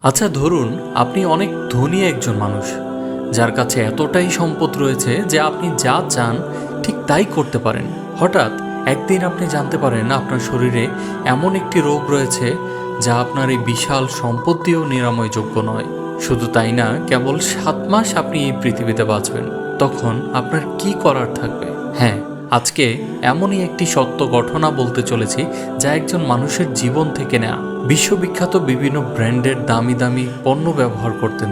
আচ্ছা ধরুন আপনি অনেক ধনী একজন মানুষ, যার কাছে এতটাই সম্পদ রয়েছে যে আপনি যা চান ঠিক তাই করতে পারেন। হঠাৎ একদিন আপনি জানতে পারেন আপনার শরীরে এমন একটি রোগ রয়েছে যা আপনার এই বিশাল সম্পদ দিয়েও নিরাময়যোগ্য নয়। শুধু তাই না, কেবল 7 মাস আপনি এই পৃথিবীতে বাঁচবেন। তখন আপনার কি করার থাকবে? হ্যাঁ, আজকে এমনই একটি সত্য ঘটনা বলতে চলেছি যা একজন মানুষের জীবন থেকে নেয়া। বিশ্ববিখ্যাত বিভিন্ন ব্র্যান্ডের দামি দামি পণ্য ব্যবহার করতেন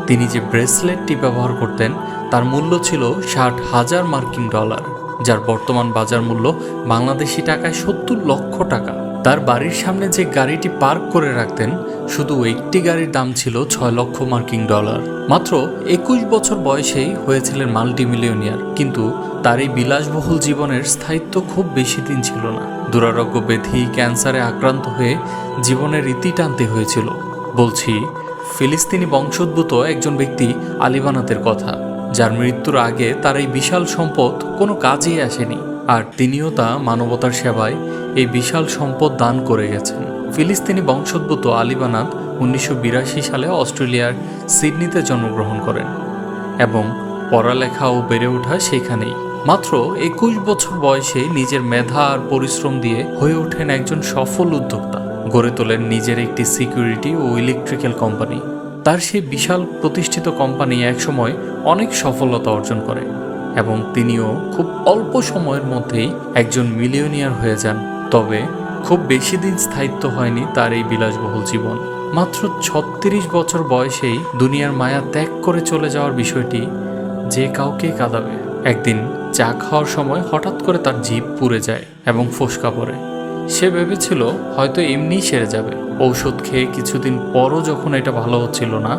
তিনি যে ব্রেসলেটটি ব্যবহার করতেন তার মূল্য ছিল $60,000, যার বর্তমান বাজার মূল্য বাংলাদেশি টাকায় 70 লক্ষ টাকা। তার বাড়ির সামনে যে গাড়িটি পার্ক করে রাখতেন, শুধু একটি গাড়ির দাম ছিল $6 লক্ষ। মাত্র 21 বছর বয়সেই হয়েছিলেন মাল্টিমিলিয়নিয়ার, কিন্তু তার এই বিলাসবহুল জীবনের স্থায়িত্ব খুব বেশি দিন ছিল না। দুরারোগ্য ব্যাধি ক্যান্সারে আক্রান্ত হয়ে জীবনের ইতি টানতে হয়েছিল। বলছি ফিলিস্তিনি বংশোদ্ভূত একজন ব্যক্তি আলী বানাতের কথা, যার মৃত্যুর আগে তার এই বিশাল সম্পদ কোনো কাজেই আসেনি, আর তিনিও তা মানবতার সেবায় এই বিশাল সম্পদ দান করে গেছেন। ফিলিস্তিনি বংশোদ্ভূত আলী বানাত 1982 সালে অস্ট্রেলিয়ার সিডনিতে জন্মগ্রহণ করেন এবং পড়ালেখা ও বেড়ে ওঠা সেখানেই। মাত্র 21 বছর বয়সে নিজের মেধা আর পরিশ্রম দিয়ে হয়ে ওঠেন একজন সফল উদ্যোক্তা। গড়ে তোলেন নিজের একটি সিকিউরিটি ও ইলেকট্রিক্যাল কোম্পানি। তার সেই বিশাল প্রতিষ্ঠিত কোম্পানি একসময় অনেক সফলতা অর্জন করে এবং তিনিও খুব অল্প সময়ের মধ্যেই একজন মিলিয়নিয়ার হয়ে যান। তবে খুব বেশি দিন স্থায়িত্ব হয়নি তার এই বিলাসবহুল জীবন। মাত্র 36 বছর বয়সেই দুনিয়ার মায়া ত্যাগ করে চলে যাওয়ার বিষয়টি যে কাউকে কাঁদাবে। একদিন চা খাওয়ার সময় হঠাৎ করে তার জিভ পুড়ে যায় এবং ফোসকা পড়ে। সে ভেবেছিল হয়তো এমনিই সেরে যাবে। ঔষধ খেয়ে কিছুদিন পরও যখন এটা ভালো হচ্ছিল না,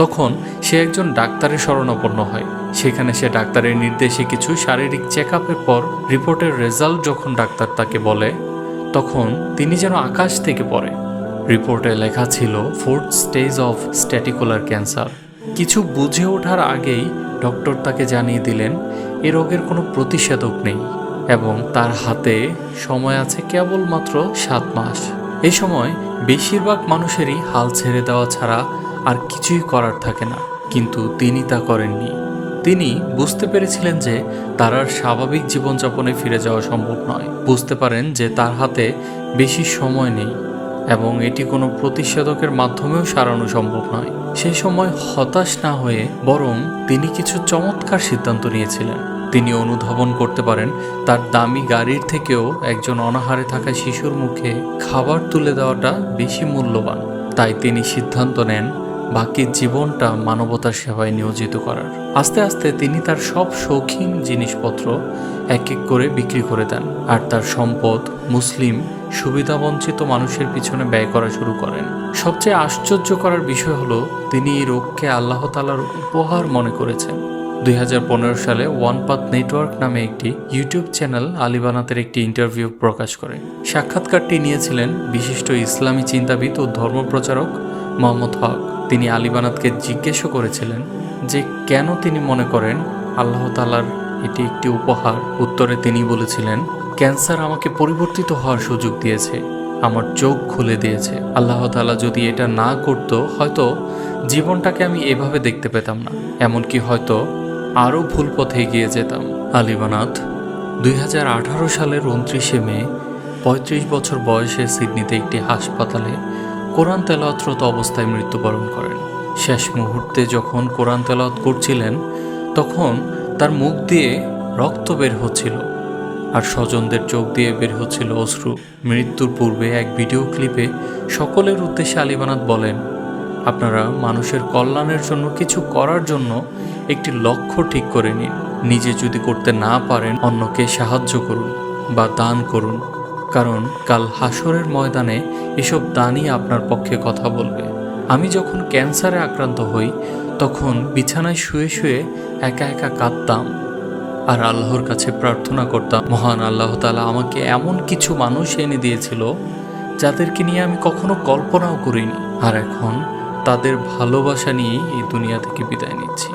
তখন সে একজন ডাক্তারের শরণাপন্ন হয়। সেখানে সে ডাক্তারের নির্দেশে কিছু শারীরিক চেক আপের পর রিপোর্টের রেজাল্ট যখন ডাক্তার তাকে বলে, তখন তিনি যেন আকাশ থেকে পড়ে। রিপোর্টে লেখা ছিল 4th স্টেজ অফ স্ট্যাটিকুলার ক্যান্সার। কিছু বুঝে ওঠার আগেই ডক্টর তাকে জানিয়ে দিলেন এ রোগের কোনো প্রতিষেধক নেই এবং তার হাতে সময় আছে কেবলমাত্র 7 মাস। এই সময় বেশিরভাগ মানুষেরই হাল ছেড়ে দেওয়া ছাড়া আর কিছুই করার থাকে না, কিন্তু তিনি তা করেননি। তিনি বুঝতে পেরেছিলেন যে তার আর স্বাভাবিক জীবনযাপনে ফিরে যাওয়া সম্ভব নয়। বুঝতে পারেন যে তার হাতে বেশি সময় নেই এবং এটি কোনো প্রতিষেধকের মাধ্যমেও সারানো সম্ভব নয়। সেই সময় হতাশ না হয়ে বরং তিনি কিছু চমৎকার সিদ্ধান্ত নিয়েছিলেন। তিনি অনুধাবন করতে পারেন তার দামি গাড়ির থেকেও একজন অনাহারে থাকা শিশুর মুখে খাবার তুলে দেওয়াটা বেশি মূল্যবান। তাই তিনি সিদ্ধান্ত নেন বাকি জীবনটা মানবতার সেবায় নিয়োজিত করার। আস্তে আস্তে তিনি তার সব শৌখিন জিনিসপত্র এক এক করে বিক্রি করে দেন আর তার সম্পদ মুসলিম সুবিধাবঞ্চিত মানুষের পিছনে ব্যয় করা শুরু করেন। সবচেয়ে আশ্চর্য করার বিষয় হলো তিনি এই রোগকে আল্লাহ তাআলার উপহার মনে করেছেন। 2015 সালে ওয়ান পাথ নেটওয়ার্ক নামে একটি ইউটিউব চ্যানেল আলী বানাতের একটি ইন্টারভিউ প্রকাশ করে। সাক্ষাৎকারটি নিয়েছিলেন বিশিষ্ট ইসলামী চিন্তাবিদ ও ধর্মপ্রচারক মোহাম্মদ হক। তিনি আলী বানাতকে জিজ্ঞেসও করেছিলেন যে কেন তিনি মনে করেন আল্লাহ তাআলার এটি একটি উপহার। উত্তরে তিনি বলেছিলেন, ক্যান্সার আমাকে পরিবর্তিত হওয়ার সুযোগ দিয়েছে, আমার চোখ খুলে দিয়েছে। আল্লাহ তাআলা যদি এটা না করতো, হয়তো জীবনটাকে আমি এভাবে দেখতে পেতাম না, এমনকি হয়তো আরও ভুল পথে এগিয়ে যেতাম। আলী বানাত 2018 সালের 29 মে 35 বছর বয়সে সিডনিতে একটি হাসপাতালে কোরআন তেলাওয়াতরত অবস্থায় মৃত্যুবরণ করেন। শেষ মুহূর্তে যখন কোরআন তেলাওয়াত করছিলেন, তখন তার মুখ দিয়ে রক্ত বের হচ্ছিল আর স্বজনদের চোখ দিয়ে বের হচ্ছিল অশ্রু। মৃত্যুর পূর্বে এক ভিডিও ক্লিপে সকলের উদ্দেশ্যে আলী বানাত বলেন, আপনারা মানুষের কল্যাণের জন্য কিছু করার জন্য একটি লক্ষ্য ঠিক করে নিন। নিজে যদি করতে না পারেন, অন্যকে সাহায্য করুন বা দান করুন, কারণ কাল হাসরের ময়দানে এসব দানই আপনার পক্ষে কথা বলবে। আমি যখন ক্যান্সারে আক্রান্ত হই, তখন বিছানায় শুয়ে শুয়ে একা একা কাঁদতাম আর আল্লাহর কাছে প্রার্থনা করতাম, মহান আল্লাহ তাআলা আমাকে এমন কিছু মানুষ এনে দিয়েছিল যাদেরকে নিয়ে আমি কখনো কল্পনাও করিনি, আর এখন তাদের ভালোবাসা নিয়ে এই দুনিয়া থেকে বিদায় নিচ্ছি।